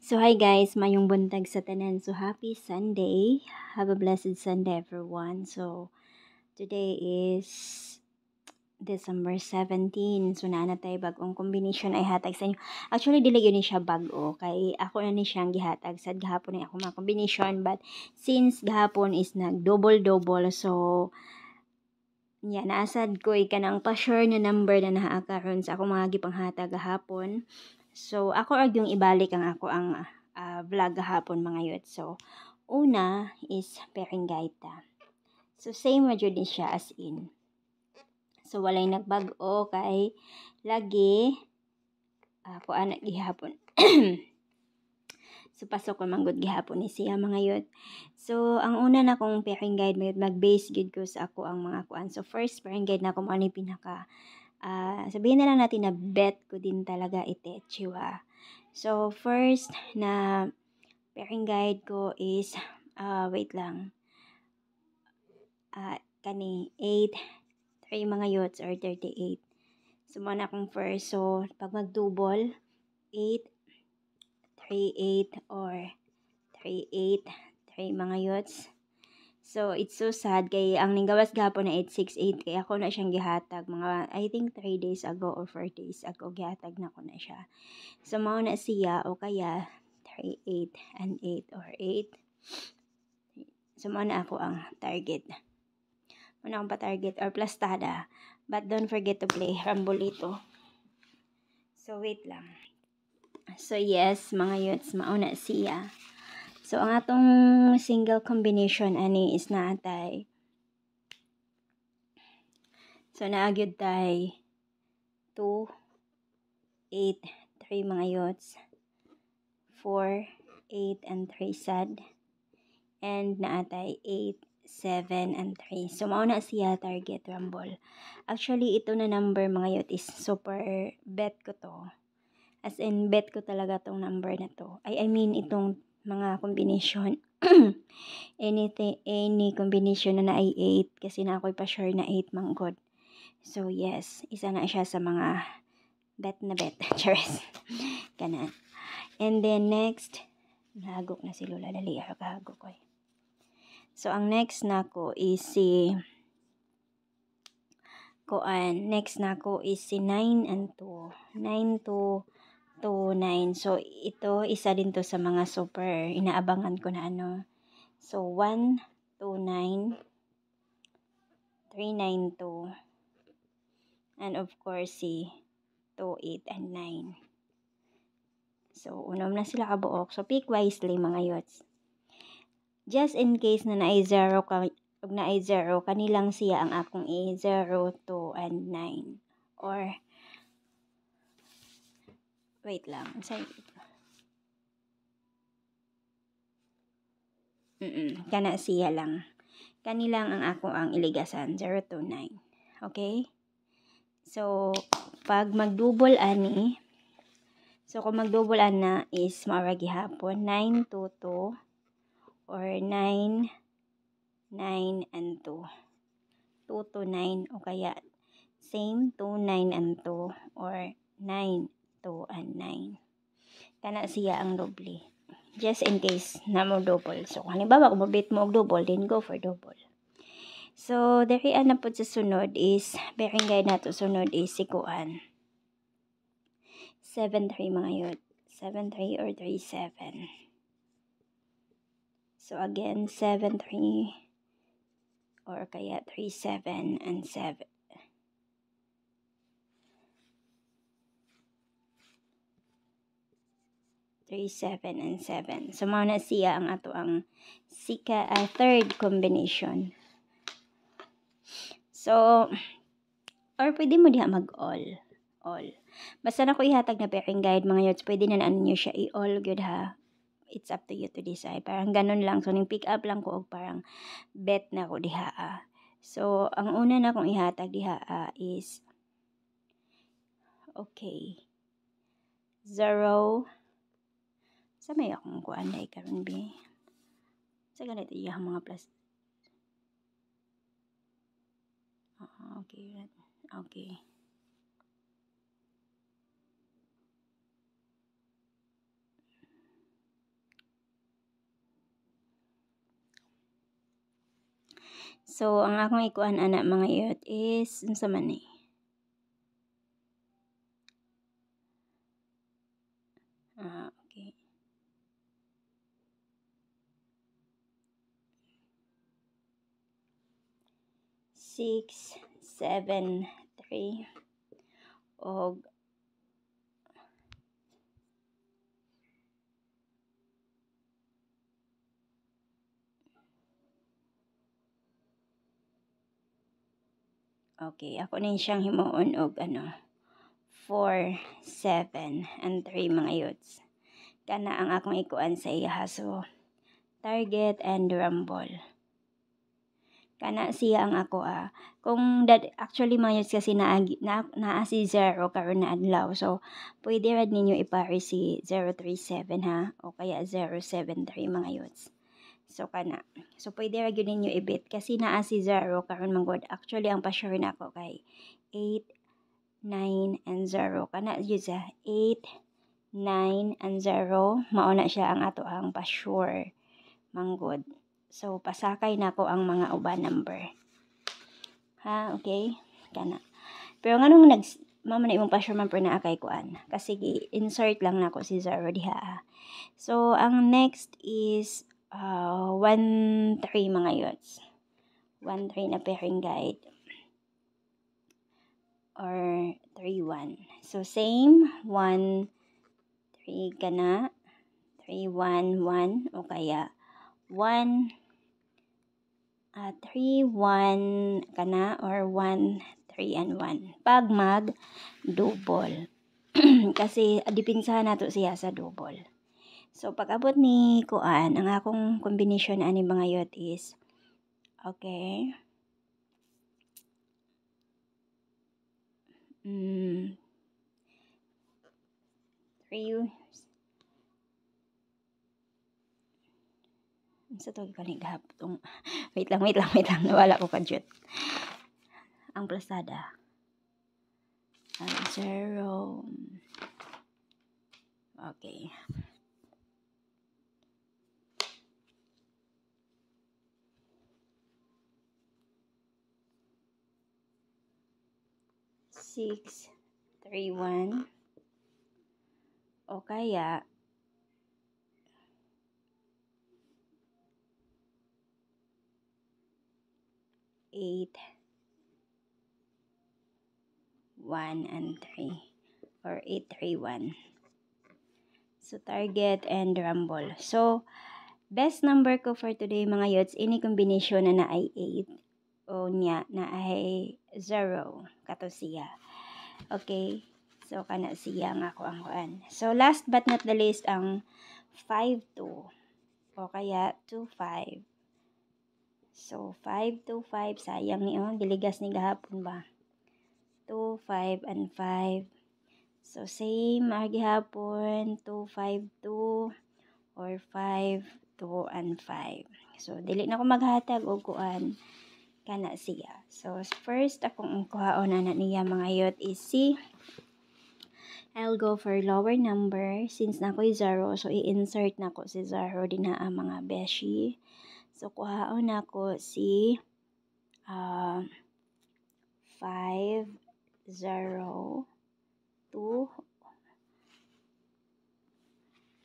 So hi guys, mayong buntag sa tanan. So happy Sunday. Have a blessed Sunday everyone. So today is December 17. So naana tayo bagong combination ay hatag sa inyo. Actually dili gyud ni siya bag-o kay ako na ni siyang gihatag sad gahapon ay ako mga combination, but since gahapon is nag double so naasad ko kanang pa-sure na number na naa karon sa akong mga gipanghatag gahapon. So ako og yung ibalik ang ako ang vlog gahapon mga yut. So una is Peringgaita. So same ra jud ni siya as in. So walay nagbag-o kay lagi ako anak gihapon. So pasok ko manggod gihapon ni siya mga yut. So ang una na kong pairing guide may mag-base gid ko sa ako ang mga kuan. So first pairing guide na ko mo ani pinaka sabihin na lang natin na bet ko din talaga ite chiwa. So first na pairing guide ko is wait lang. Kani 8 3 mga yots or 38. So mo na akong first. So pag mag-double 8 3 8 or 3 8 3 mga yots. So it's so sad kay ang ninggawas gahapon na 868 kay ako na siyang gihatag mga I think 3 days ago or 4 days ago gihatag na ko na siya. So mao na siya o kaya 3 8 and 8 or 8. So mao na ako ang target. Muna akong pa-target or plastada. But don't forget to play Rambolito. So wait lang. So yes mga yuts mauna siya. So ang atong single combination ani is naatay. So naagyod tay 2 8 3 mga yuts. 4 8 and 3 sad. And naatay 8 7 and 3. So mao na siya target rumble. Actually ito na number mga yut is super bet ko to. As in bet ko talaga tong number na to. I mean itong mga combination. Any combination na ay 8 kasi na ako'y pa sure na 8 manggod. So yes, isa na siya sa mga bet na bet. Cheers. Kanan. And then next, nahagok na si Lola dali kahagok ko. So ang next nako is si next nako is si 9 and 2. 9 to 9. So ito isa din to sa mga super inaabangan ko na ano. So 1 2 9 3 9 2 and of course si 2 8 and 9. So unom na sila kabuok. So pick wisely mga yots. Just in case na naay 0 ka ug naay 0 kanilang siya ang akong 0 2 and 9 or wait lang say kana siya lang kanilang ang ako ang iligasan 0 to 9. Okay, so pag mag-double ani, so kung mag-double ana is maura gihapon 9 to 2 or 9 9 and 2 2 to 9 o kaya same 2 9 and 2 or 9 2 and 9 kana siya ang doble just in case na mo double. So halimbawa kung mabit mo og double then go for double. So diri na po sa sunod is bearing guide nato sunod is si kuan 7 3 mga yun 7 3 or 3 7. So again 7 3 or kaya 3 7 and 7. Three, 7 and 7. So mao na siya ang ato ang third combination. So or pwede mo diha mag all. Basta na ko ihatag na pairing guide mga yots, pwede na ninyo siya i-all good ha. It's up to you to decide. Parang ganun lang. So ning pick up lang ko og parang bet na ko diha. So ang una na kong ihatag diha is okay 0 sa may akong kuan day karon bi. Sa ganito yung mga plus. Okay. Okay. So ang akong ikuan ana mga youth is unsa man ni? Okay. Six, 7, 3 og okay, ako nin siyang himuon og 4, 7, and 3 mga youths. Kana ang akong ikuan sa iya. So, target and rumble. Kana siya ang ako Kung actually mga youths kasi naa si 0 karon na adlaw. So, pwede rad ninyo ipare si 037 ha o kaya 073 mga youths. So, kana. So, pwede ra gyud ninyo ibit kasi naa si 0 karon manggod. Actually, ang pa-sure na ako kay 8, 9, and 0. Kana yun siya. 8, 9, and 0. Mauna siya ang ato ang pa-sure manggod. So, pasakay na ko ang mga uban number. Ha, okay? Kana. Pero nga nung mama na imong pa-sure man per na akay kuan. Kasi insert lang na ko si 0 diha. So, ang next is 1-3 mga youths. 1-3 na pairing guide. Or 3-1. So, same. 1-3 ka na. 3-1-1. O kaya 1-3-1 ka na. Or 1-3-1. Pag mag-double. Kasi, dipinsahan nato siya sa double. So, pag abot ni kuan, ang akong combination ani mga youth is, okay, 3, sa to kaling gahapon. Wait lang, nawala ko kadjut. Ang plasada. 0. Okay. 6-3-1 o kaya 8-1-3 or 8-3-1. So, target and rumble. So, best number ko for today mga youths, ini combination na ay 8 o niya na ay 0 kato siya. Okay? So, kana siya nga ako ang kuan. So, last but not the least, ang 5-2 o kaya 2-5. So, 5-2-5, sayang ni giligas ni gahapon ba? 2-5 and 5. So, same gihapon, 2-5-2 or 5-2 and 5. So, dili na ko maghatag og kuan kana siya. So, first akong kuhaon na niya mga youth is si I'll go for lower number since na ko'y 0. So, i-insert na ko si 0 din na ang mga beshi. So, kuhaon na ko si 5-0-2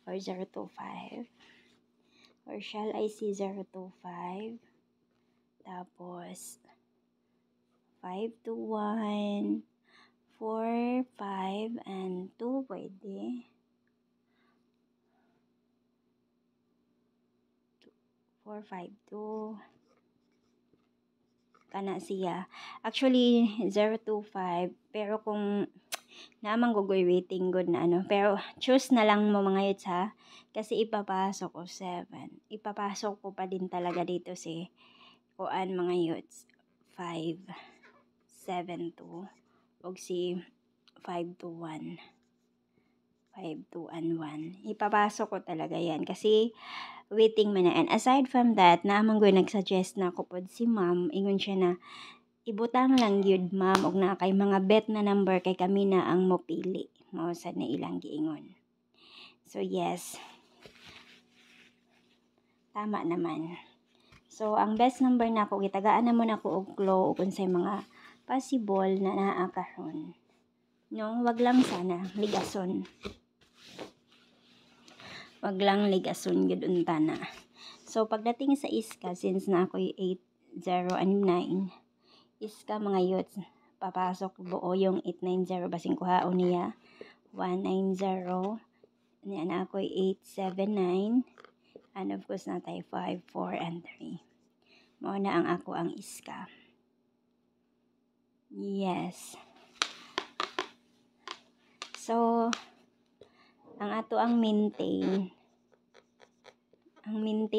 or 0-2-5. Or shall I see 0-2-5? Tapos, 5-1, 4-5, and 2 pwede. 4-5-2. Kana siya. Actually, 0-2-5. Pero kung naman gugoy waiting good na pero choose na lang mo mga youths ha. Kasi ipapasok ko 7. Ipapasok ko pa din talaga dito si kuan mga youths. 5-7-2 og si 5-2-1. 5-2-1. Ipapasok ko talaga yan kasi waiting man na. And aside from that, naamang ko nagsuggest na ko pod si ma'am, ingon siya na ibutang lang yun ma'am og na kay mga bet na number kay kami na ang mopili. Mao sad na ilang giingon. So yes. Tama naman. So, ang best number na ako, gitagaan na mo na ko og clue kung sa mga possible na naa karon. No, wag lang sana ligason. Wag lang ligason gud unta na. So, pagdating sa iska, since na ako'y 8, 0, and 9, iska mga youths, papasok buo yung 890, basing kuhaon niya, 190, niya na ako'y 879, and of course na tayo 5, 4, and 3. Mao na ang ako ang iska. Yes. So, ang ato ang maintain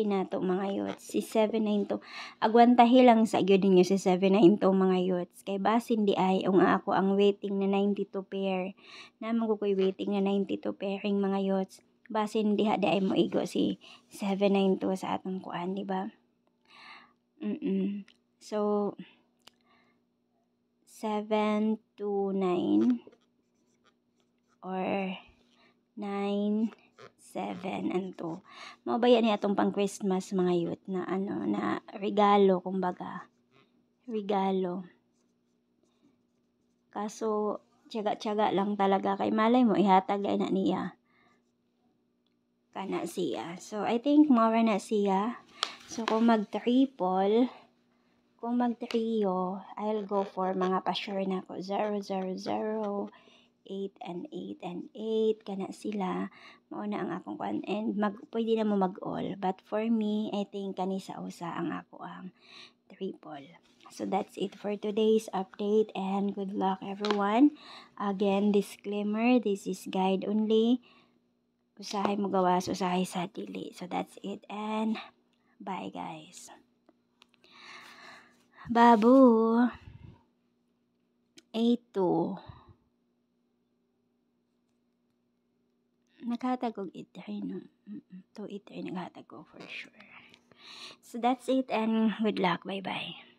nato mga youths, si 792. Agwantahi lang sa gyud ninyo si 792 mga youths. Kay basin di ay ang ako ang waiting na 92 pair. Namo ko koy waiting na 92 pairing mga youths. Basin diha di ay mo igo si 792 sa atong kuan, di ba? So 729 or 9, 7, and 2. Mabaya ni atong pang Christmas mga youth na na regalo, kumbaga. Regalo. Kaso, tiyaga-tiyaga lang talaga kay malay mo ihatag na niya. Kana siya. So, I think more na siya. So, kung mag-triple, kung mag-trio, I'll go for mga pa-sure na ko. 0, 0, 0, 8 and 8 and 8 kana sila mao na ang akong kuan, and pwede na mo mag-all, but for me I think kani sa usa ang ako ang triple. So that's it for today's update, and good luck everyone. Again, disclaimer, this is guide only. Usahay mo gawas, usahay sa dili. So that's it, and bye guys. Babu 82 naghatag og 8-3, no? 2-8-3 naghatag ko for sure. So that's it, and good luck. Bye-bye.